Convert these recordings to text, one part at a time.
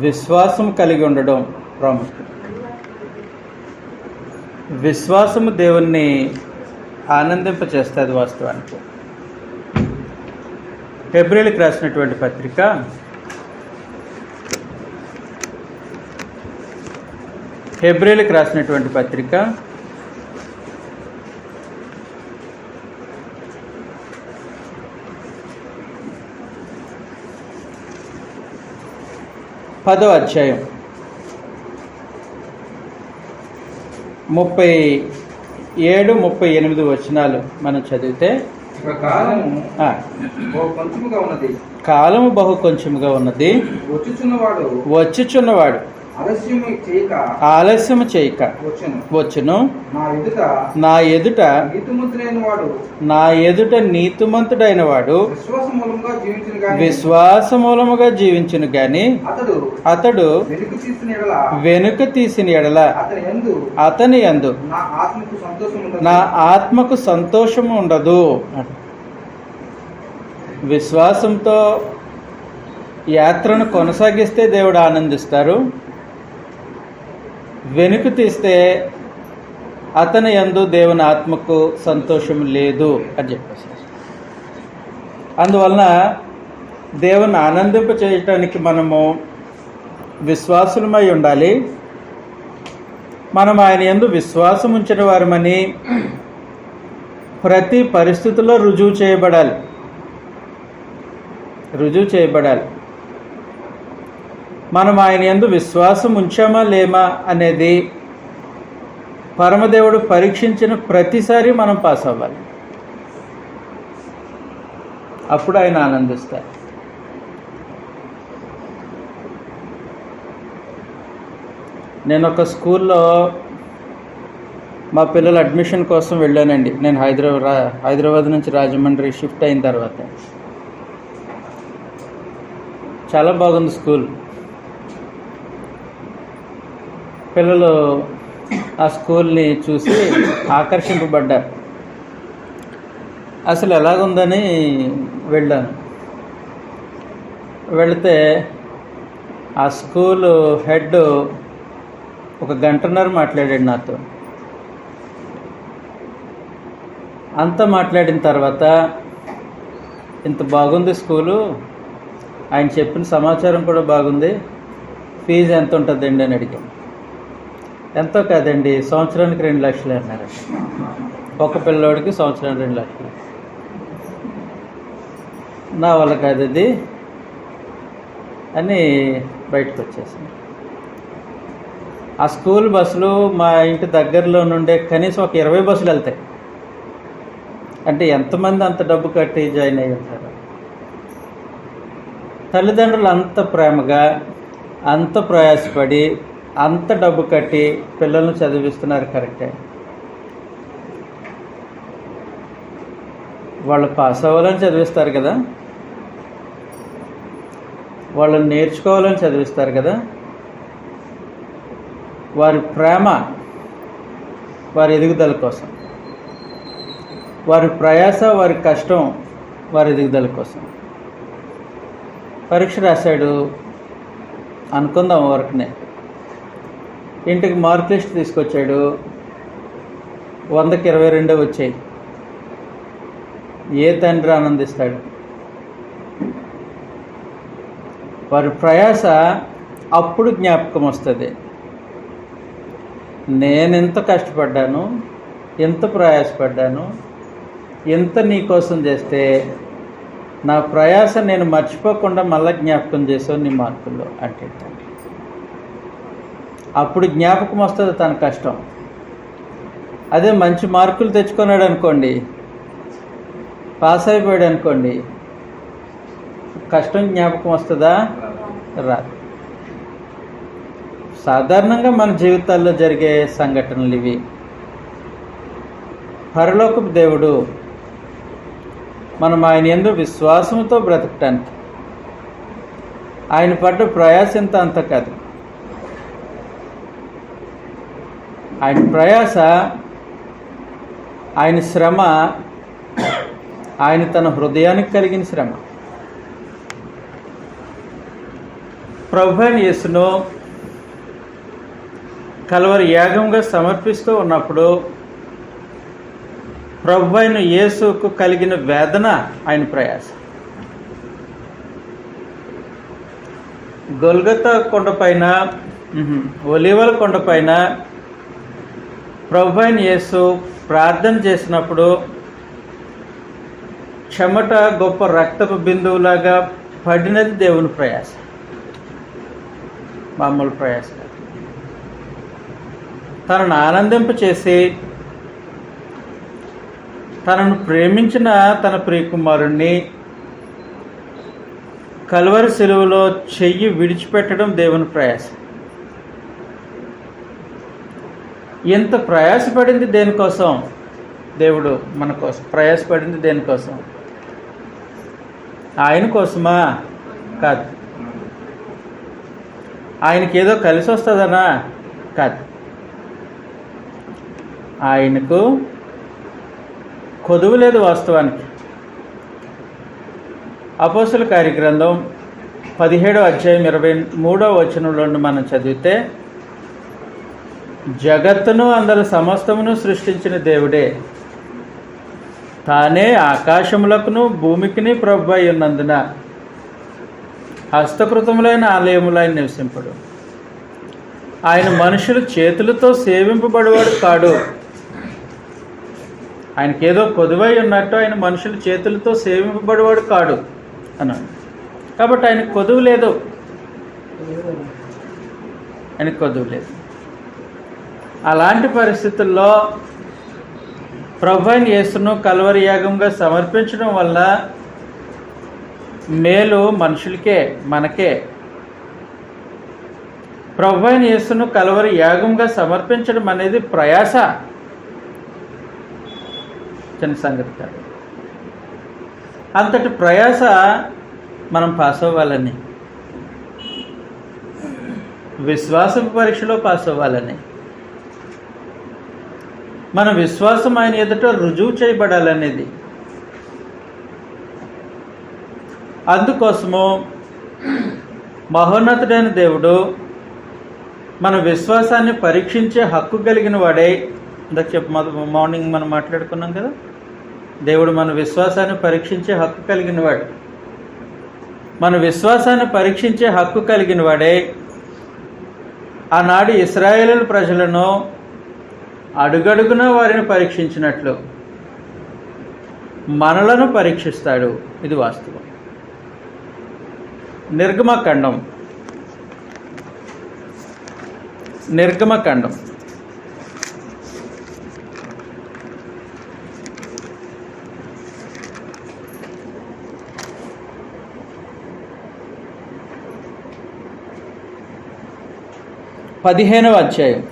విశ్వాసం కలిగి ఉండడం ప్రాముఖ్యం. విశ్వాసము దేవుణ్ణి ఆనందింపచేస్తుంది. వాస్తవానికి హెబ్రీయులకు రాసినటువంటి పత్రిక 10వ అధ్యాయం 37-38 వచనాలు మనం చదివితే, కాలము బహు కొంచెముగా ఉన్నది, వచ్చుచున్నవాడు ఆలస్యము చేయక వచ్చును, నా ఎదుట నీతిమంతుడైన వాడు విశ్వాసమూలముగా జీవించును గాని అతడు వెనుక తీసిన ఎడల అతని యందు నా ఆత్మకు సంతోషము ఉండదు. విశ్వాసంతో యాత్రను కొనసాగిస్తే దేవుడు ఆనందిస్తారు, వెనుక తీస్తే అతని యందు దేవుని ఆత్మకు సంతోషం లేదు అని చెప్పేసి. అందువలన దేవుని ఆనందింప చేయటానికి మనము విశ్వాసులమై ఉండాలి. మనం ఆయన యందు విశ్వాసం ఉంచిన వారమని ప్రతి పరిస్థితుల్లో రుజువు చేయబడాలి. మనం ఆయన యందు విశ్వాసం ఉంచామా లేమా అనేది పరమదేవుడు పరీక్షించిన ప్రతిసారి మనం పాస్ అవ్వాలి. అప్పుడు ఆయన ఆనందిస్తారు. నేను ఒక స్కూల్లో మా పిల్లల అడ్మిషన్ కోసం వెళ్ళానండి. నేను హైదరాబాద్ నుంచి రాజమండ్రి షిఫ్ట్ అయిన తర్వాత. చాలా బాగుంది స్కూల్. పిల్లలు ఆ స్కూల్ని చూసి ఆకర్షింపబడ్డారు. అసలు ఎలాగుందని వెళ్ళాను. వెళితే ఆ స్కూలు హెడ్ ఒక గంటన్నర మాట్లాడాడు నాతో. అంతా మాట్లాడిన తర్వాత, ఇంత బాగుంది స్కూలు, ఆయన చెప్పిన సమాచారం కూడా బాగుంది, ఫీజు ఎంత ఉంటుందండి అని అడిగాను. ఎంతో కాదండి, సంవత్సరానికి 2 లక్షలు అన్నారు. ఒక పిల్లోడికి సంవత్సరానికి 2 లక్షలు. నా వల్ల కాదు అది అని బయటకు వచ్చేసాను. ఆ స్కూల్ బస్సులు మా ఇంటి దగ్గరలో నుండే కనీసం ఒక 20 బస్సులు వెళ్తాయి. అంటే ఎంతమంది అంత డబ్బు కట్టి జాయిన్ అయ్యి ఉంటారు. తల్లిదండ్రులు అంత ప్రేమగా, అంత ప్రయాసపడి, అంత డబ్బు కట్టి పిల్లలను చదివిస్తున్నారు. కరెక్టే. వాళ్ళు పాస్ అవ్వాలని చదివిస్తారు కదా, వాళ్ళని నేర్చుకోవాలని చదివిస్తారు కదా. వారి ప్రేమ వారి ఎదుగుదల కోసం, వారి ప్రయాస, వారి కష్టం వారి ఎదుగుదల కోసం. పరీక్ష రాశాడు అనుకుందాం వరకునే. ఇంటికి మార్క్ లిస్ట్ తీసుకొచ్చాడు. 100కి 22 వచ్చాయి. ఏ తండ్రి ఆనందిస్తాడు? వారి ప్రయాస అప్పుడు జ్ఞాపకం వస్తుంది. నేనెంత కష్టపడ్డాను, ఎంత ప్రయాసపడ్డాను, ఎంత నీ కోసం చేస్తే నా ప్రయాస నేను మర్చిపోకుండా మళ్ళీ జ్ఞాపకం చేసావు నీ మార్కుల్లో అంటే అప్పుడు జ్ఞాపకం వస్తుంది తన కష్టం. అదే మంచి మార్కులు తెచ్చుకున్నాడు అనుకోండి, పాస్ అయిపోయాడు అనుకోండి, కష్టం జ్ఞాపకం వస్తుందా? రాదు. సాధారణంగా మన జీవితాల్లో జరిగే సంఘటనలు ఇవి. పరలోకపు దేవుడు మనం ఆయన యందు విశ్వాసంతో బ్రతకటానికి ఆయన పడ్డ ప్రయాసంత అంత కాదు. ఆయన ప్రయాస, ఆయన శ్రమ, ఆయన తన హృదయానికి కలిగిన శ్రమ. ప్రభువైన యేసును కల్వరి యాగంగా సమర్పిస్తూ ఉన్నప్పుడు ప్రభువైన యేసుకు కలిగిన వేదన, ఆయన ప్రయాస. గొల్గొతా కొండపైన, ఒలీవల కొండపైన ప్రభువైన యేసు ప్రార్థన చేసినప్పుడు చెమట గొప్ప రక్తపు బిందువులాగా పడినది దేవుని ప్రయాస, మామూలు ప్రయాస. తనను ఆనందింపచేసి తనను ప్రేమించిన తన ప్రియకుమారుణ్ణి కల్వరి శిలువలో చెయ్యి విడిచిపెట్టడం దేవుని ప్రయాస. ఎంత ప్రయాసపడింది దేనికోసం? దేవుడు మన కోసం ప్రయాసపడింది దేనికోసం? ఆయన కోసమా? కాదు. ఆయనకి ఏదో కలిసి వస్తుందనా? కాదు. ఆయనకు కొదువు లేదు వాస్తవానికి. అపోస్తల కార్యగ్రంథం 17వ అధ్యాయం 23వ వచనంలో మనం చదివితే, జగత్తును అందరి సమస్తమును సృష్టించిన దేవుడే తానే ఆకాశములకును భూమికిని ప్రభువై ఉన్నందున హస్తకృతములైన ఆలయములైన నివసింపడు. ఆయన మనుషులు చేతులతో సేవింపబడేవాడు కాడు. ఆయనకేదో కొదువై ఉన్నట్టు ఆయన మనుషుల చేతులతో సేవింపబడేవాడు కాడు అన్నాడు. కాబట్టి ఆయనకు కొదువు లేదు, ఆయనకు కొదువు లేదు. అలాంటి పరిస్థితుల్లో ప్రభువైన యేసును కల్వరి యాగంగా సమర్పించడం వల్ల మేలు మనుషులకే, మనకే. ప్రభువైన యేసును కల్వరి యాగంగా సమర్పించడం అనేది ప్రయాస, చిన్న సంగతి కాదు. అంతటి ప్రయాస మనం పాస్ అవ్వాలని, విశ్వాస పరీక్షలో పాస్ అవ్వాలని, మన విశ్వాసం ఆయన ఎదుట రుజువు చేయబడాలనేది. అందుకోసము మహోన్నతుడైన దేవుడు మన విశ్వాసాన్ని పరీక్షించే హక్కు కలిగిన వాడే. ఇందాక మార్నింగ్ మనం మాట్లాడుకున్నాం కదా, దేవుడు మన విశ్వాసాన్ని పరీక్షించే హక్కు కలిగిన వాడు. మన విశ్వాసాన్ని పరీక్షించే హక్కు కలిగిన వాడే ఆనాడు ఇశ్రాయేలు ప్రజలను అడుగడుగున వారిని పరీక్షించినట్లు మనలను పరీక్షిస్తాడు. ఇది వాస్తవం. నిర్గమకాండం 15వ అధ్యాయం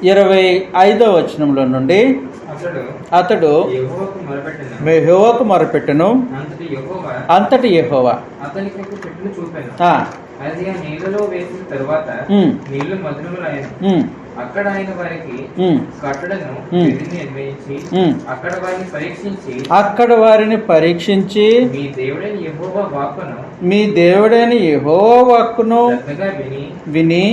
25వ వచనంలో నుండి, అతడు యెహోవాకు మొరపెట్టెను, అంతటి యెహోవా అది ఆ నీళ్లలో వేసిన తరువాత నీళ్లు మధురములైన. అక్కడ ఆయన వారికి కట్టడను నిర్మించి అక్కడ వారిని పరీక్షించి మీ దేవుడైన యెహోవా వాక్కును విని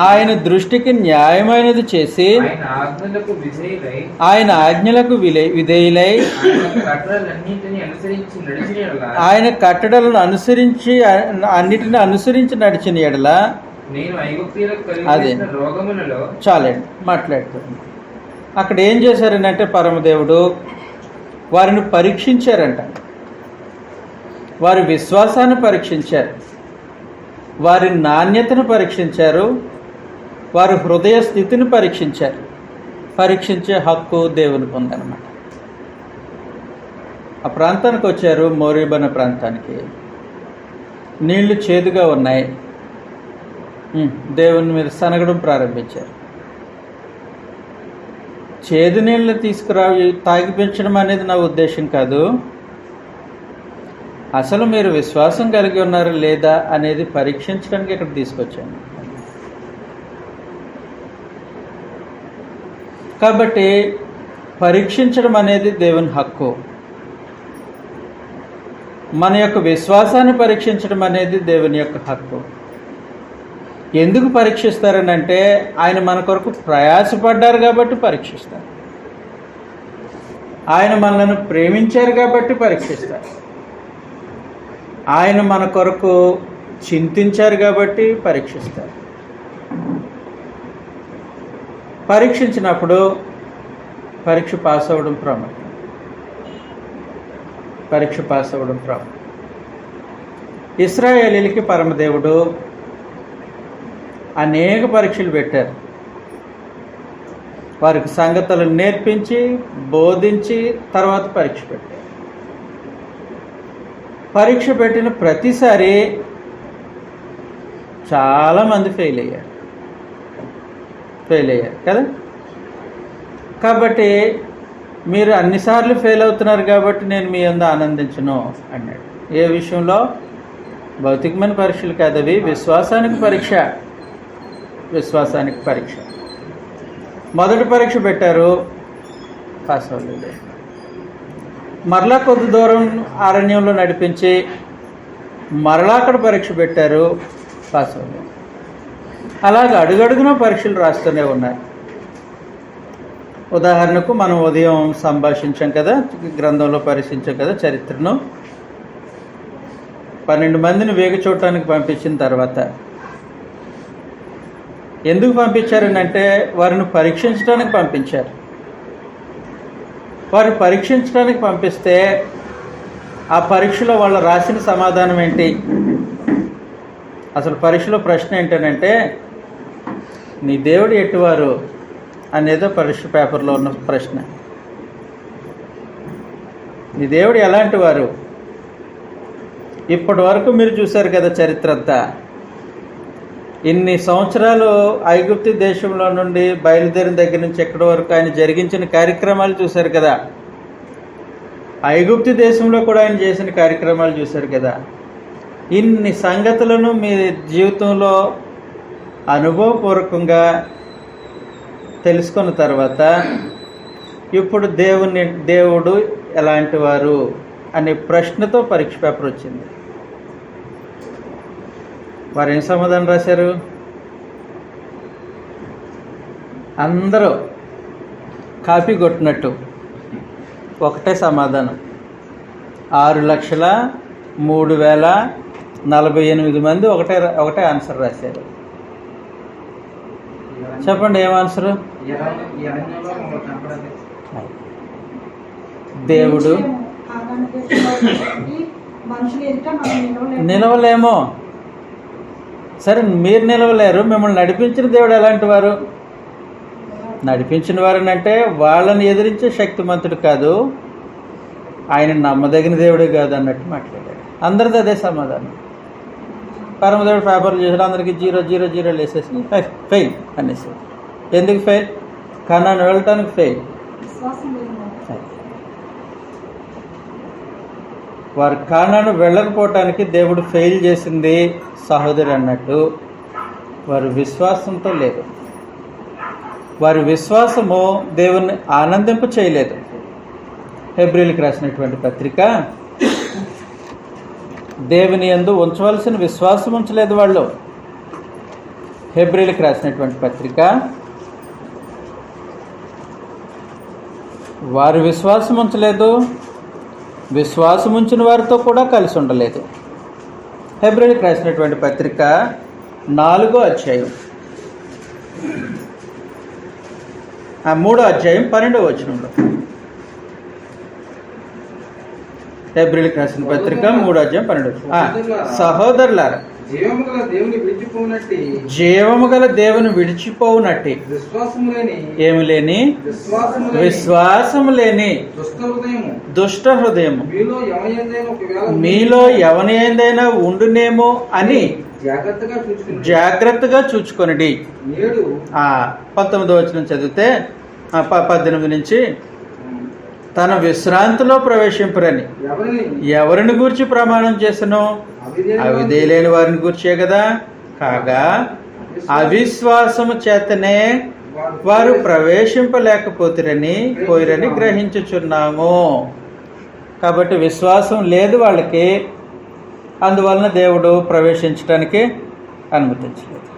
ఆయన దృష్టికి న్యాయమైనది చేసి ఆయన ఆజ్ఞలకు విధేయులై ఆయన కట్టడలను అనుసరించి అన్నిటిని అనుసరించి నడిచిన ఎడల అదే చాలండి మాట్లాడుతుంది. అక్కడ ఏం చేశారనంటే పరమదేవుడు వారిని పరీక్షించారంట. వారి విశ్వాసాన్ని పరీక్షించారు, వారి నాణ్యతను పరీక్షించారు, వారి హృదయ స్థితిని పరీక్షించారు. పరీక్షించే హక్కు దేవునికి ఉందన్నమాట. ఆ ప్రాంతానికి వచ్చారు, మోరీబన ప్రాంతానికి. నీళ్లు చేదుగా ఉన్నాయి. దేవుని మీద సనగడం ప్రారంభించారు. చేదు నీళ్ళు తాగిపించడం అనేది నా ఉద్దేశం కాదు. అసలు మీరు విశ్వాసం కలిగి ఉన్నారు లేదా అనేది పరీక్షించడానికి ఇక్కడ తీసుకొచ్చాను. కాబట్టి పరీక్షించడం అనేది దేవుని హక్కు. మన యొక్క విశ్వాసాన్ని పరీక్షించడం అనేది దేవుని యొక్క హక్కు. ఎందుకు పరీక్షిస్తారనంటే ఆయన మన కొరకు ప్రయాసపడ్డారు కాబట్టి పరీక్షిస్తారు. ఆయన మనల్ని ప్రేమించారు కాబట్టి పరీక్షిస్తారు. ఆయన మన కొరకు చింతించారు కాబట్టి పరీక్షిస్తారు. పరీక్షించినప్పుడు పరీక్ష పాస్ అవ్వడం ప్రాముఖ్యం. పరీక్ష పాస్ అవ్వడం ప్రాముఖ్యం. ఇశ్రాయేలీలకి పరమదేవుడు అనేక పరీక్షలు పెట్టారు. వారికి సంగతులను నేర్పించి బోధించి తర్వాత పరీక్ష పెట్టారు. పరీక్ష పెట్టిన ప్రతిసారి చాలామంది ఫెయిల్ అయ్యారు కదా. కాబట్టి మీరు అన్నిసార్లు ఫెయిల్ అవుతున్నారు కాబట్టి నేను మీ యందు ఆనందించను అన్నాడు. ఏ విషయంలో? భౌతికమైన పరీక్షలు కాదు అవి, విశ్వాసానికి పరీక్ష. విశ్వాసానికి పరీక్ష. మొదటి పరీక్ష పెట్టారు, పాస్ అవ్వలేదు. మరలా కొద్ది దూరం అరణ్యంలో నడిపించి మరలా అక్కడ పరీక్ష పెట్టారు, పాస్ అవ్వలేదు. అలాగే అడుగడుగున పరీక్షలు రాస్తూనే ఉన్నారు. ఉదాహరణకు మనం ఉదయం సంభాషించాం కదా, గ్రంథంలో పరిశీలించాం కదా చరిత్రను. 12 మందిని వేగు చూడటానికి పంపించిన తర్వాత ఎందుకు పంపించారనంటే వారిని పరీక్షించడానికి పంపించారు. వారు పరీక్షించడానికి పంపిస్తే ఆ పరీక్షలో వాళ్ళు రాసిన సమాధానం ఏంటి? అసలు పరీక్షలో ప్రశ్న ఏంటంటే నీ దేవుడు ఎటువారు అనేదో పరీక్ష పేపర్లో ఉన్న ప్రశ్న. నీ దేవుడు ఎలాంటి వారు? ఇప్పటి వరకు మీరు చూశారు కదా చరిత్ర అంతా. ఇన్ని సంవత్సరాలు ఐగుప్తు దేశంలో నుండి బయలుదేరిన దగ్గర నుంచి ఎక్కడి వరకు ఆయన జరిగించిన కార్యక్రమాలు చూశారు కదా. ఐగుప్తు దేశంలో కూడా ఆయన చేసిన కార్యక్రమాలు చూశారు కదా. ఇన్ని సంగతులను మీ జీవితంలో అనుభవపూర్వకంగా తెలుసుకున్న తర్వాత ఇప్పుడు దేవుడు ఎలాంటి వారు అనే ప్రశ్నతో పరీక్ష పేపర్ వచ్చింది. వారు ఏం సమాధానం రాశారు? అందరూ కాపీ కొట్టినట్టు ఒకటే సమాధానం. 6,03,048 మంది ఒకటే ఆన్సర్ రాశారు. చెప్పండి ఏం ఆన్సరు? దేవుడు నిలవలేమో. సరే, మీరు నిలవలేరు, మిమ్మల్ని నడిపించిన దేవుడు ఎలాంటి వారు? నడిపించిన వారు అంటే వాళ్ళని ఎదిరించే శక్తిమంతుడు కాదు, ఆయన నమ్మదగిన దేవుడే కాదు అన్నట్టు మాట్లాడాడు. అందరిది అదే సమాధానం. పరమదేవుడు పేపర్లు చేసాడు, అందరికీ 0,0,0 వేసేసి ఫెయిల్ అనేసి. ఎందుకు ఫెయిల్? కనాను వెళ్ళటానికి ఫెయిల్. వారు కానాను వెళ్ళకపోవటానికి దేవుడు ఫెయిల్ చేసింది సహోదరు అన్నట్టు. వారి విశ్వాసంతో లేదు. వారి విశ్వాసము దేవుణ్ణి ఆనందింప చేయలేదు. హెబ్రీయులకు రాసినటువంటి పత్రిక, దేవుని యందు ఉంచవలసిన విశ్వాసం ఉంచలేదు వాళ్ళు. హెబ్రీయులకు రాసినటువంటి పత్రిక, వారు విశ్వాసం ఉంచలేదు, విశ్వాసం ఉంచిన వారితో కూడా కలిసి ఉండలేదు. హెబ్రీయులకు రాసినటువంటి పత్రిక 4వ అధ్యాయం 3వ అధ్యాయం 12వ వచనంలో. హెబ్రీయులకు రాసిన పత్రిక 3వ అధ్యాయం 12వ. సహోదరులారా, జీవము గల దేవుని విడిచిపోవునట్టి ఏమి లేని విశ్వాసము లేని దుష్ట హృదయము మీలో ఎవని ఏందైనా ఉండునేమో అని జాగ్రత్తగా చూచుకొనిడి. 19వ వచనం చదివితే 18 నుంచి, తన విశ్రాంతిలో ప్రవేశింపురని ఎవరిని గూర్చి ప్రమాణం చేసనో అవిధేయులైన వారిని గూర్చే కదా. కాగా అవిశ్వాసము చేతనే వారు ప్రవేశింపలేకపోతురని గ్రహించుచున్నాము. కాబట్టి విశ్వాసం లేదు వాళ్ళకి, అందువలన దేవుడు ప్రవేశించడానికి అనుమతించలేదు.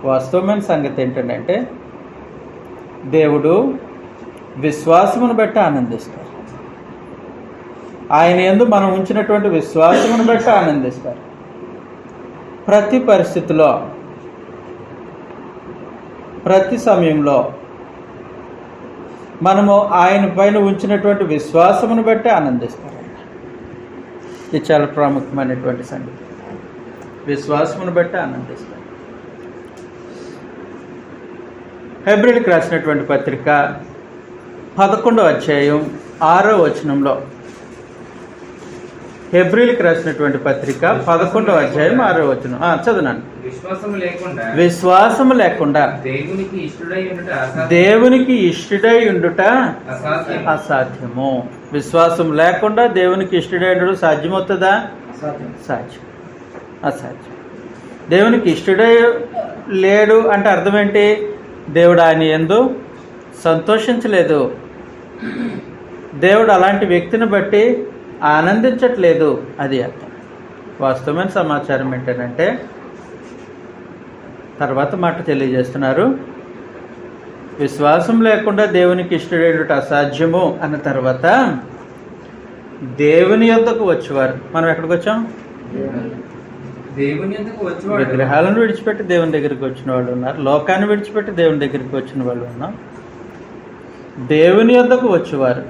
వాస్తవమైన సంగతి ఏంటంటే దేవుడు విశ్వాసమును బట్టి ఆనందిస్తారు. ఆయన యందు మనం ఉంచినటువంటి విశ్వాసమును బట్టి ఆనందిస్తారు. ప్రతి పరిస్థితిలో, ప్రతి సమయంలో మనము ఆయన పైన ఉంచినటువంటి విశ్వాసమును బట్టి ఆనందిస్తారు. ఇది చాలా ప్రాముఖ్యమైనటువంటి సంగతి. విశ్వాసమును బట్టి ఆనందిస్తారు. హెబ్రీయులకు రాసినటువంటి పత్రిక 11వ అధ్యాయం 6వ వచనంలో, హెబ్రీయులకు రాసినటువంటి పత్రిక 11వ అధ్యాయం 6వ వచనం చదువునాను. విశ్వాసము లేకుండా దేవునికి ఇష్టుడై ఉండుట అసాధ్యము. విశ్వాసం లేకుండా దేవునికి ఇష్టుడై ఉండడం సాధ్యమవుతుందా? అసాధ్యం. దేవునికి ఇష్టుడై లేడు అంటే అర్థం ఏంటి? దేవుడు ఆయన యందు సంతోషించలేదు. దేవుడు అలాంటి వ్యక్తిని బట్టి ఆనందించట్లేదు. అది అర్థం. వాస్తవమైన సమాచారం ఏంటంటే తర్వాత మాట తెలియజేస్తున్నారు. విశ్వాసం లేకుండా దేవునికి ఇష్టడేట అసాధ్యము అన్న తర్వాత దేవుని యొద్దకు వచ్చేవారు. మనం ఎక్కడికి వచ్చాం? దేవుని యొద్దకు వచ్చేవారు. విగ్రహాలను విడిచిపెట్టి దేవుని దగ్గరికి వచ్చిన వాళ్ళు ఉన్నారు. లోకాన్ని విడిచిపెట్టి దేవుని దగ్గరికి వచ్చిన వాళ్ళు ఉన్నారు. దేవుని యొద్దకు వచ్చేవారు.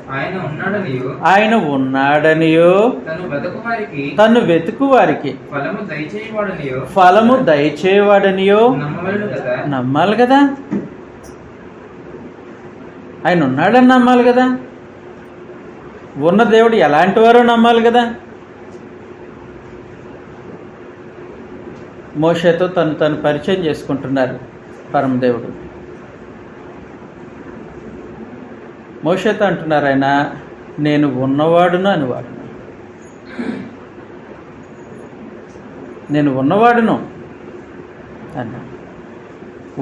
ఆయన ఉన్నాడనియో తను వెతుకు వారికి ఫలము దయచేయవాడనియో నమ్మాలి కదా. ఆయన ఉన్నాడని నమ్మాలి కదా. ఉన్న దేవుడు ఎలాంటి వారో నమ్మాలి కదా. మోషేతో తను పరిచయం చేసుకుంటున్నారు పరమదేవుడు. మోషేతో అంటున్నారు ఆయన, నేను ఉన్నవాడును అనివాడు. నేను ఉన్నవాడును అన్నా.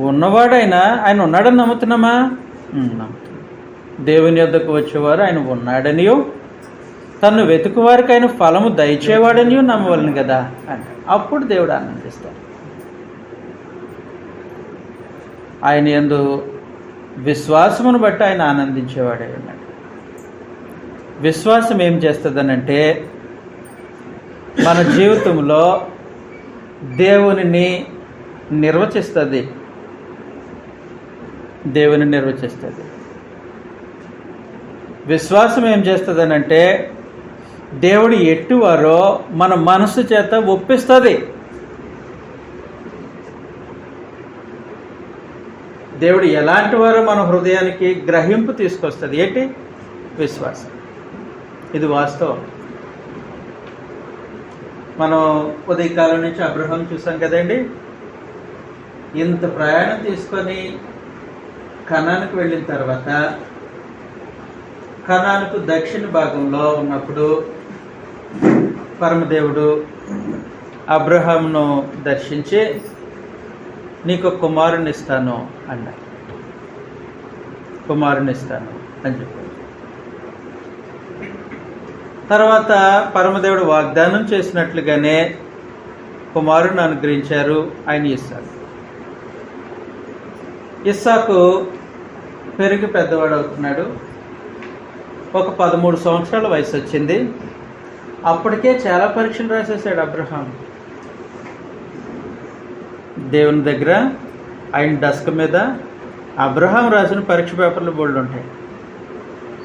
ఉన్నవాడైనా ఆయన ఉన్నాడని నమ్ముతున్నామా? నమ్ముతున్నాం. దేవుని యొద్దకు వచ్చేవారు ఆయన ఉన్నాడనియో తను వెతుకువారికి ఆయన ఫలము దయచేవాడనియో నమ్మవలను కదా అని. అప్పుడు దేవుడు ఆనందిస్తాడు. ఆయన యందు విశ్వాసమును బట్టి ఆయన ఆనందించేవాడే ఉన్నాడు. విశ్వాసం ఏం చేస్తుందనంటే మన జీవితంలో దేవునిని నిర్వచిస్తుంది. విశ్వాసం ఏం చేస్తుందనంటే దేవుడు ఎట్టివారో మన మనసు చేత ఒప్పిస్తుంది. దేవుడు ఎలాంటి వారో మన హృదయానికి గ్రహింపు తీసుకొస్తుంది. ఏంటి? విశ్వాసం. ఇది వాస్తవం. మనం ఉదయకాలం నుంచి అబ్రహాం చూసాం కదండి. ఇంత ప్రయాణం తీసుకొని కనానుకు వెళ్ళిన తర్వాత కనానుకు దక్షిణ భాగంలో ఉన్నప్పుడు పరమదేవుడు అబ్రహాంను దర్శించి నీకు కుమారుని ఇస్తాను అన్నాడు. కుమారుని ఇస్తాను అని చెప్పాడు. తర్వాత పరమదేవుడు వాగ్దానం చేసినట్లుగానే కుమారుని అనుగ్రహించారు. ఆయన ఇస్సాకు పెరిగి పెద్దవాడు అవుతున్నాడు. ఒక 13 సంవత్సరాల వయసు వచ్చింది. అప్పటికే చాలా పరీక్షలు రాసేసాడు అబ్రహాం. దేవుని దగ్గర ఆయన డస్క్ మీద అబ్రహాం రాసిన పరీక్ష పేపర్లు బోల్డ్ ఉంటాయి.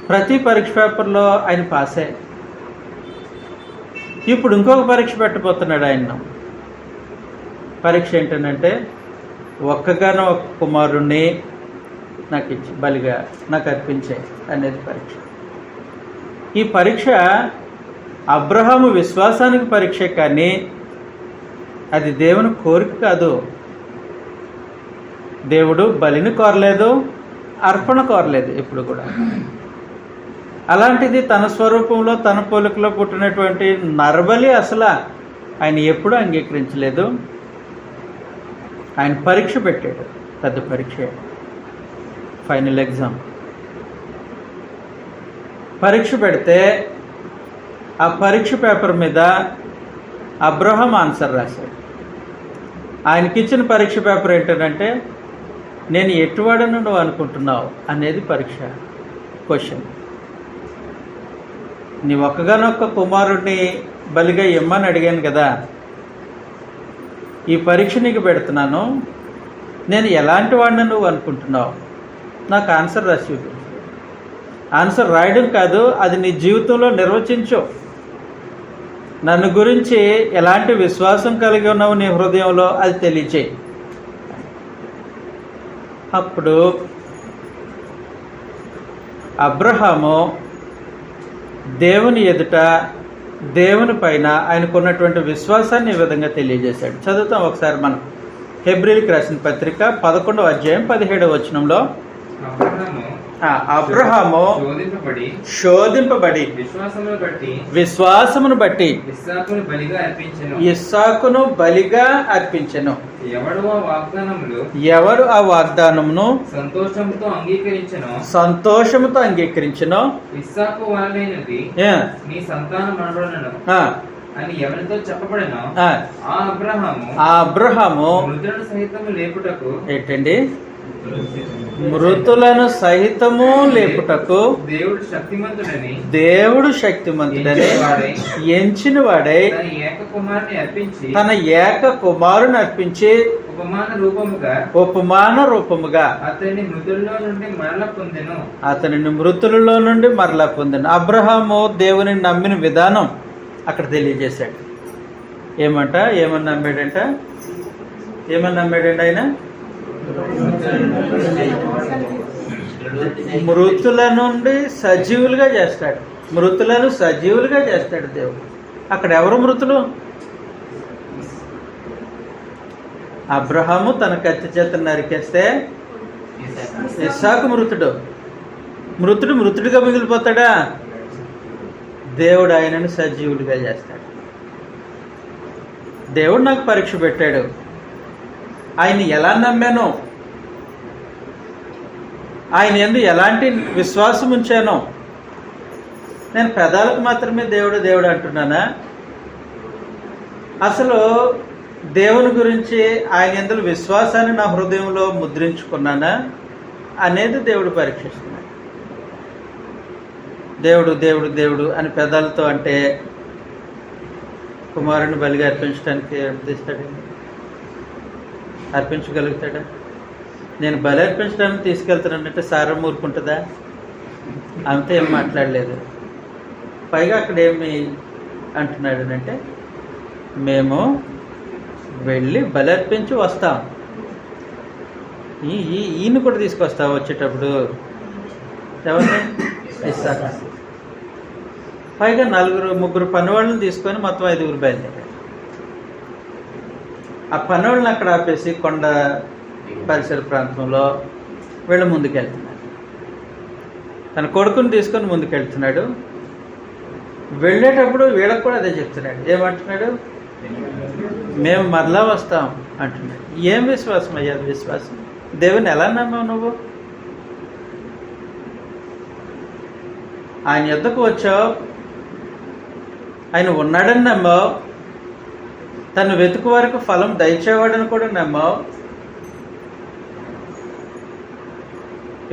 ప్రతి పరీక్ష పేపర్లో ఆయన పాసే. ఇప్పుడు ఇంకొక పరీక్ష పెట్టబోతున్నాడు ఆయన. పరీక్ష ఏంటంటే ఒక్కగానో ఒక కుమారుణ్ణి నాకు ఇచ్చి బలిగా నాకు అర్పించే అనేది పరీక్ష. ఈ పరీక్ష అబ్రహాము విశ్వాసానికి పరీక్ష, కానీ అది దేవుని కోరిక కాదు. దేవుడు బలిని కోరలేదు, అర్పణ కోరలేదు ఎప్పుడు కూడా. అలాంటిది తన స్వరూపంలో తన పోలికలో పుట్టినటువంటి నరబలి అసలు ఆయన ఎప్పుడూ అంగీకరించలేదు. ఆయన పరీక్ష పెట్టాడు, పెద్ద పరీక్ష, ఫైనల్ ఎగ్జామ్. పరీక్ష పెడితే ఆ పరీక్ష పేపర్ మీద అబ్రహాం ఆన్సర్ రాశాడు. ఆయనకిచ్చిన పరీక్ష పేపర్ ఏంటంటే, నేను ఎటువాడను నువ్వు అనుకుంటున్నావు అనేది పరీక్ష క్వశ్చన్. నీ ఒక్కగానొక్క కుమారుడిని బలిగా ఇమ్మని అడిగాను కదా, ఈ పరీక్ష నీకు పెడుతున్నాను, నేను ఎలాంటి వాడిని నువ్వు అనుకుంటున్నావు, నాకు ఆన్సర్ రాసి చూపించు. ఆన్సర్ రాయడం కాదు, అది నీ జీవితంలో నిర్వచించు. నన్ను గురించి ఎలాంటి విశ్వాసం కలిగి ఉన్నావు నీ హృదయంలో, అది తెలియచేయి. అప్పుడు అబ్రహాము దేవుని ఎదుట, దేవుని పైన ఆయనకున్నటువంటి విశ్వాసాన్ని ఈ విధంగా తెలియజేశాడు. చదువుతాం ఒకసారి మనం. హెబ్రీయులకు రాసిన పత్రిక 11వ అధ్యాయం 17వ వచనంలో, అబ్రహాము శోధింపబడి విశ్వాసమును బట్టి ఇస్సాకును బలిగా అర్పించెను. ఎవరు ఆ వాగ్దానమును సంతోషముతో అంగీకరించెను ఇస్సాకు వలనైనది నీ సంతానమనబడును అని ఎవరితో చెప్పబడినో ఆ అబ్రహాము మృతులను సహితము లేపుటకు ఏంటండి, మృతులను సహితము లేపుటకు దేవుడు శక్తిమంతుడని ఎంచిన వాడై తన ఏక కుమారుని అర్పించి ఉపమాన రూపముగా అతనిని మృతులలో నుండి మరలా పొందెను. అబ్రహాము దేవుని నమ్మిన విధానం అక్కడ తెలియజేశాడు. ఏమని నమ్మాడంట ఆయన మృతుల నుండి సజీవులుగా చేస్తాడు. మృతులను సజీవులుగా చేస్తాడు దేవుడు. అక్కడ ఎవరు మృతులు? అబ్రహాము తన కత్తి చేత నరికేస్తే ఇస్సాకు మృతుడిగా మిగిలిపోతాడా? దేవుడు ఆయనను సజీవుడిగా చేస్తాడు. దేవుడు నాకు పరీక్ష పెట్టాడు. ఆయన ఎలా నమ్మానో, ఆయన యందు ఎలాంటి విశ్వాసం ఉంచానో, నేను పెదాలకు మాత్రమే దేవుడు దేవుడు అంటున్నానా, అసలు దేవుని గురించి ఆయన యందు విశ్వాసాన్ని నా హృదయంలో ముద్రించుకున్నానా అనేది దేవుడు పరీక్షిస్తున్నాడు. దేవుడు దేవుడు దేవుడు అని పెదాలతో అంటే కుమారుని బలిగా అర్పించడానికి తీస్తాడండి, అర్పించగలుగుతాడా? నేను బలి అర్పించడానికి తీసుకెళ్తానంటే సారం ఊరుకుంటుందా? అంతే ఏం మాట్లాడలేదు. పైగా అక్కడ ఏమి అంటున్నాడు అంటే, మేము వెళ్ళి బలి అర్పించి వస్తాం, ఈయన కూడా తీసుకొస్తాం వచ్చేటప్పుడు. ఎవరిని? ఇస్సాకు. పైగా ముగ్గురు పనివాళ్ళని తీసుకొని మొత్తం 5 బయలుదేరారు. ఆ పనివాళ్ళని అక్కడ ఆపేసి కొండ పరిసర ప్రాంతంలో వీళ్ళు ముందుకెళ్తున్నారు. తన కొడుకుని తీసుకొని ముందుకెళ్తున్నాడు. వెళ్ళేటప్పుడు వీళ్ళకి కూడా అదే చెప్తున్నాడు. ఏమంటున్నాడు? మేము మరలా వస్తాం అంటున్నాడు. ఏం విశ్వాసం అయ్యా? విశ్వాసం దేవుని ఎలా నమ్మావు నువ్వు? ఆయన యొద్దకు వచ్చావు, ఆయన ఉన్నాడని నమ్మావు, తను వెతుకు వారికి ఫలం దయచేవాడని కూడా నమ్మావు.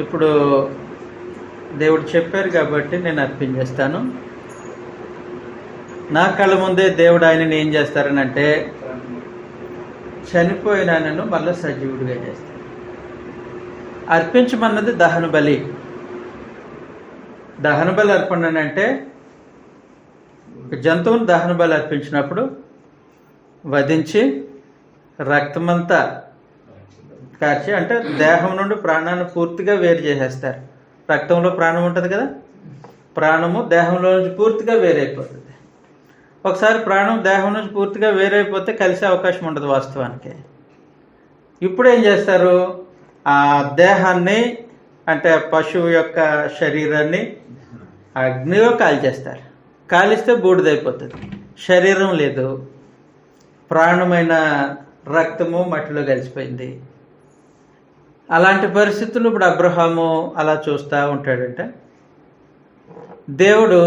ఇప్పుడు దేవుడు చెప్పారు కాబట్టి నేను అర్పించేస్తాను. నా కళ్ళ ముందే దేవుడు ఆయనని ఏం చేస్తారని అంటే, చనిపోయిన ఆయనను మళ్ళీ సజీవుడిగా చేస్తాడు. అర్పించమన్నది దహన బలి. దహన బలి అర్పణ అంటే జంతువుని దహన బలి అర్పించినప్పుడు వధించి రక్తమంతా కార్చి, అంటే దేహం నుండి ప్రాణాన్ని పూర్తిగా వేరు చేసేస్తారు. రక్తంలో ప్రాణం ఉంటుంది కదా, ప్రాణము దేహంలో నుంచి పూర్తిగా వేరైపోతుంది. ఒకసారి ప్రాణం దేహం నుంచి పూర్తిగా వేరైపోతే కలిసే అవకాశం ఉండదు వాస్తవానికి. ఇప్పుడు ఏం చేస్తారు? ఆ దేహాన్ని, అంటే పశువు యొక్క శరీరాన్ని అగ్నిలో కాల్చేస్తారు. కాలిస్తే బూడిదైపోతుంది, శరీరం లేదు, ప్రాణమైన రక్తము మట్టిలో కలిసిపోయింది. అలాంటి పరిస్థితులు ఇప్పుడు అబ్రహాము అలా చూస్తూ ఉంటాడంట. దేవుడు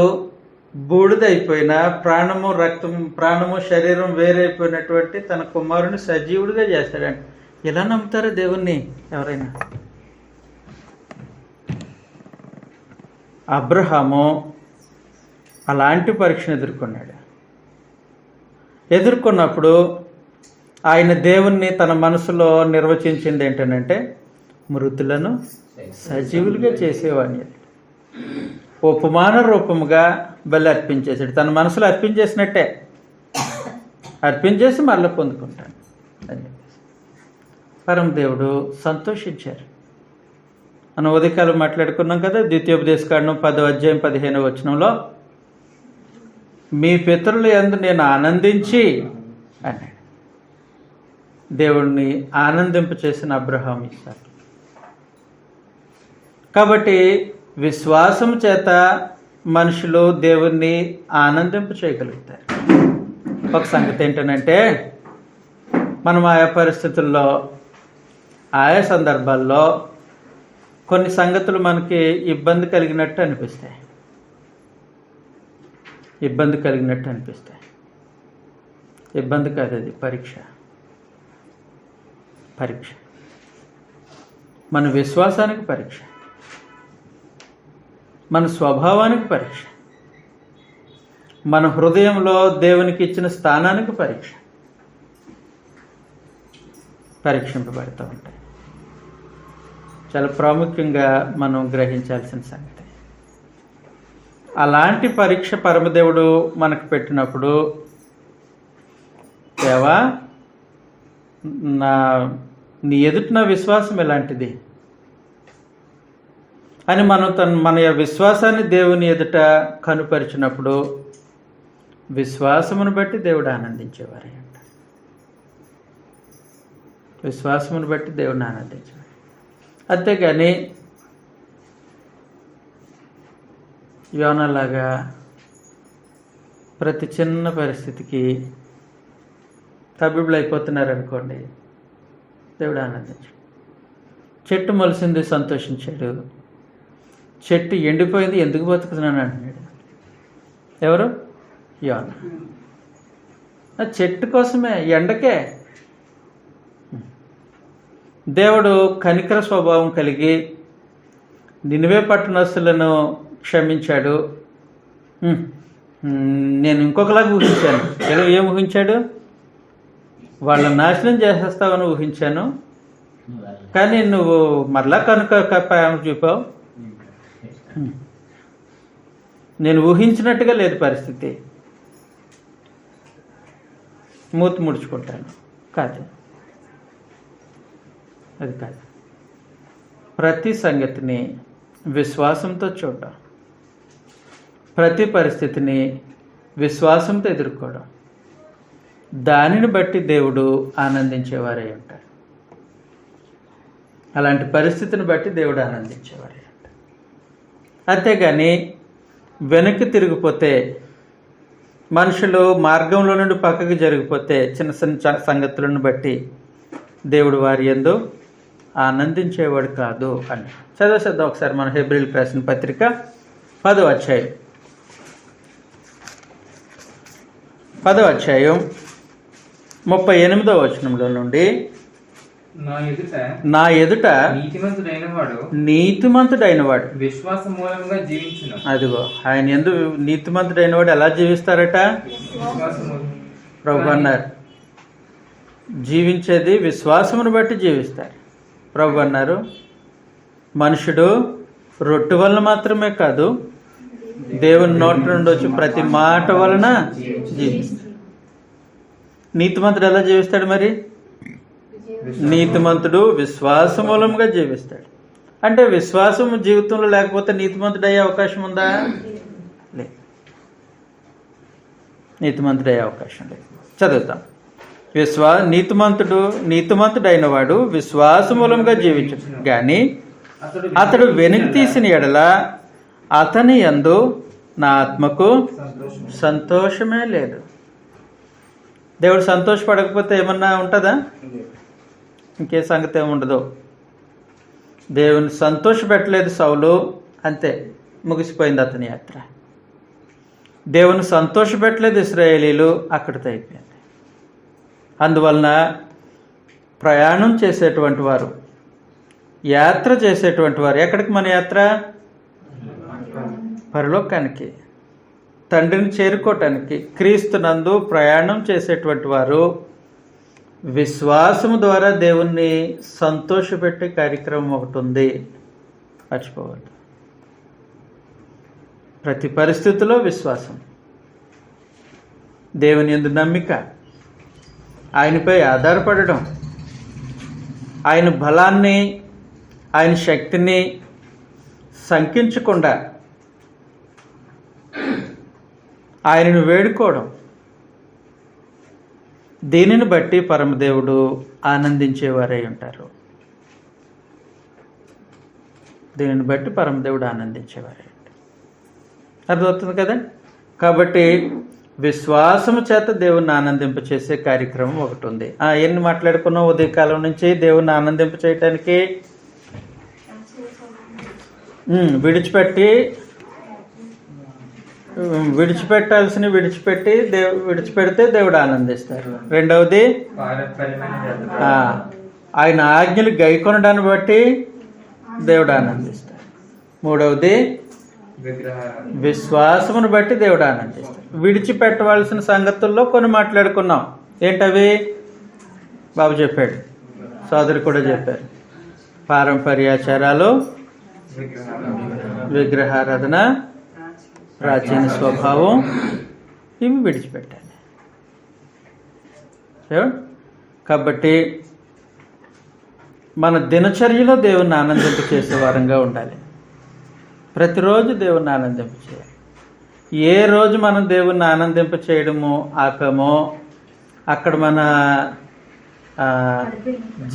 బూడిదైపోయిన ప్రాణము రక్తం ప్రాణము శరీరం వేరైపోయినటువంటి తన కుమారుని సజీవుడిగా చేశాడండి. ఎలా నమ్ముతారు దేవుణ్ణి ఎవరైనా? అబ్రహాము అలాంటి పరీక్షను ఎదుర్కొన్నాడు. ఎదుర్కొన్నప్పుడు ఆయన దేవుణ్ణి తన మనసులో నిర్వచించింది ఏంటంటే మృతులను సజీవులుగా చేసేవాడిని. ఉపమాన రూపముగా బలి అర్పించేసాడు. తన మనసులో అర్పించేసినట్టే అర్పించేసి మళ్ళీ పొందుకుంటాను అని చెప్పేసి పరమదేవుడు సంతోషించారు. మనం ఉదయకాలం మాట్లాడుకున్నాం కదా, ద్వితీయోపదేశకాండం 10వ అధ్యాయం 15వ వచనంలో మీ పితరుల యందు నేను ఆనందించి అన్నాడు. దేవుణ్ణి ఆనందింప చేసిన అబ్రహాం ఇస్సాకు. కాబట్టి విశ్వాసం చేత మనుషులు దేవుణ్ణి ఆనందింప చేయగలుగుతారు. ఒక సంగతి ఏంటంటే మనం ఆయా పరిస్థితుల్లో ఆయా సందర్భాల్లో కొన్ని సంగతులు మనకి ఇబ్బంది కలిగినట్టు అనిపిస్తాయి. ఇబ్బంది కాదు, అది పరీక్ష. మన విశ్వాసానికి పరీక్ష, మన స్వభావానికి పరీక్ష, మన హృదయంలో దేవునికి ఇచ్చిన స్థానానికి పరీక్షింపబడుతూ ఉంటాయి. చాలా ప్రాముఖ్యంగా మనం గ్రహించాల్సిన సంగతి. అలాంటి పరీక్ష పరమదేవుడు మనకు పెట్టినప్పుడు దేవా నీ ఎదుట నా విశ్వాసం ఎలాంటిది అని మనం మన విశ్వాసాన్ని దేవుని ఎదుట కనుపరిచినప్పుడు విశ్వాసమును బట్టి దేవుడు ఆనందించేవారు అంట. విశ్వాసమును బట్టి దేవుడిని ఆనందించేవారు. అంతేగాని యోనాలాగా ప్రతి చిన్న పరిస్థితికి తబ్బిబులు అయిపోతున్నారు అనుకోండి, దేవుడు ఆనందించాడు. చెట్టు మొలిసింది సంతోషించాడు, చెట్టు ఎండిపోయింది ఎందుకు బతుకుతున్నాను అంటున్నాడు. ఎవరు? యోనా. ఆ చెట్టు కోసమే, ఎండకే. దేవుడు కనికర స్వభావం కలిగి నినివే పట్టణస్తులను క్షమించాడు. నేను ఇంకొకలాగా ఊహించాను. ఏం ఊహించాడు? వాళ్ళని నాశనం చేసేస్తావని ఊహించాను, కానీ నువ్వు మరలా కనుక ప్రేమ చూపావు. నేను ఊహించినట్టుగా లేదు పరిస్థితి, మూతి ముడుచుకుంటాను. కాదు, అది కాదు. ప్రతి సంగతిని విశ్వాసంతో చూడడం, ప్రతి పరిస్థితిని విశ్వాసంతో ఎదుర్కోవడం, దానిని బట్టి దేవుడు ఆనందించేవారై ఉంటారు. అలాంటి పరిస్థితిని బట్టి దేవుడు ఆనందించేవారై ఉంటారు. అంతేగాని వెనక్కి తిరిగిపోతే, మనుషులు మార్గంలో నుండి పక్కకి జరిగిపోతే చిన్న చిన్న సంగతులను బట్టి దేవుడు వారి యందు ఆనందించేవాడు కాదు అని చదివేద్దాం ఒకసారి మన హెబ్రీయులకు రాసిన పత్రిక 10వ అధ్యాయం 38వ వచనంలో నుండి నా ఎదుట నీతిమంతుడైన వాడు విశ్వాసం మూలంగా జీవించును. అదిగో ఆయన యందు నీతిమంతుడైన వాడు ఎలా జీవిస్తారట? ప్రభు అన్నారు, జీవించేది విశ్వాసమును బట్టి జీవిస్తారు. ప్రభు అన్నారు, మనుషుడు రొట్టె వలన మాత్రమే కాదు, దేవుని నోటి నుండి వచ్చి ప్రతి మాట వలన జీవిస్తాడు. నీతిమంతుడు ఎలా జీవిస్తాడు? మరి నీతిమంతుడు విశ్వాస మూలంగా జీవిస్తాడు. అంటే విశ్వాసం జీవితంలో లేకపోతే నీతిమంతుడు అయ్యే అవకాశం ఉందా? లేదు, నీతిమంతుడు అయ్యే అవకాశం లేదు. చదువుతాం. నీతిమంతుడైన వాడు విశ్వాస మూలంగా జీవించడు, కానీ అతడు వెనక్కి తీసిన ఎడల అతని యందు నా ఆత్మకు సంతోషమే లేదు. దేవుడు సంతోషపడకపోతే ఏమన్నా ఉంటుందా? ఇంకే సంగతి ఏముండదు. దేవుని సంతోషపెట్టలేదు సౌలు, అంతే ముగిసిపోయింది అతని యాత్ర. దేవుని సంతోషపెట్టలేదు ఇశ్రాయేలీలు, అక్కడితో అయిపోయింది. అందువలన ప్రయాణం చేసేటువంటి వారు, యాత్ర చేసేటువంటి వారు, ఎక్కడికి మన యాత్ర? పరలోకానికి, తండ్రిని చేరుకోవటానికి. క్రీస్తునందు ప్రయాణం చేసేటువంటి వారు విశ్వాసము ద్వారా దేవుణ్ణి సంతోషపెట్టే కార్యక్రమం ఒకటి ఉంది, మర్చిపోవద్దు. ప్రతి పరిస్థితిలో విశ్వాసం, దేవుని యందు నమ్మిక, ఆయనపై ఆధారపడడం, ఆయన బలాన్ని, ఆయన శక్తిని శంకించకుండా ఆయనను వేడుకోవడం, దీనిని బట్టి పరమదేవుడు ఆనందించేవారై ఉంటారు. దీనిని బట్టి పరమదేవుడు ఆనందించేవారై ఉంటారు. అర్థమవుతుంది కదా? కాబట్టి విశ్వాసము చేత దేవుణ్ణి ఆనందింపచేసే కార్యక్రమం ఒకటి ఉంది. ఎన్ని మాట్లాడుకున్నాం ఉదయకాలం నుంచి దేవుణ్ణి ఆనందింప చేయటానికి? విడిచిపెట్టాల్సిన విడిచిపెడితే దేవుడు ఆనందిస్తారు. రెండవది, ఆయన ఆజ్ఞలు గైకొనడాన్ని బట్టి దేవుడు ఆనందిస్తారు. మూడవది, విశ్వాసమును బట్టి దేవుడు ఆనందిస్తాడు. విడిచిపెట్టవలసిన సంగతుల్లో కొన్ని మాట్లాడుకున్నాం. ఏంటవి? బాబు చెప్పాడు, సోదరు కూడా చెప్పారు. పారంపర్యాచారాలు, విగ్రహారాధన, ప్రాచీన స్వభావం, ఇవి విడిచిపెట్టాలి. కాబట్టి మన దినచర్యలో దేవుణ్ణి ఆనందింప చేసే వారంగా ఉండాలి. ప్రతిరోజు దేవుణ్ణి ఆనందింప చేయాలి. ఏ రోజు మనం దేవుణ్ణి ఆనందింప చేయడము ఆపామో అక్కడ మన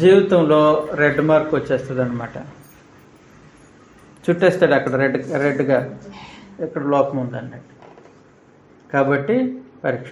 జీవితంలో రెడ్ మార్క్ వచ్చేస్తుంది అనమాట. చుట్టేస్తాడు అక్కడ రెడ్గా, ఎక్కడ లోపం ఉందన్నట్టు. కాబట్టి పరీక్ష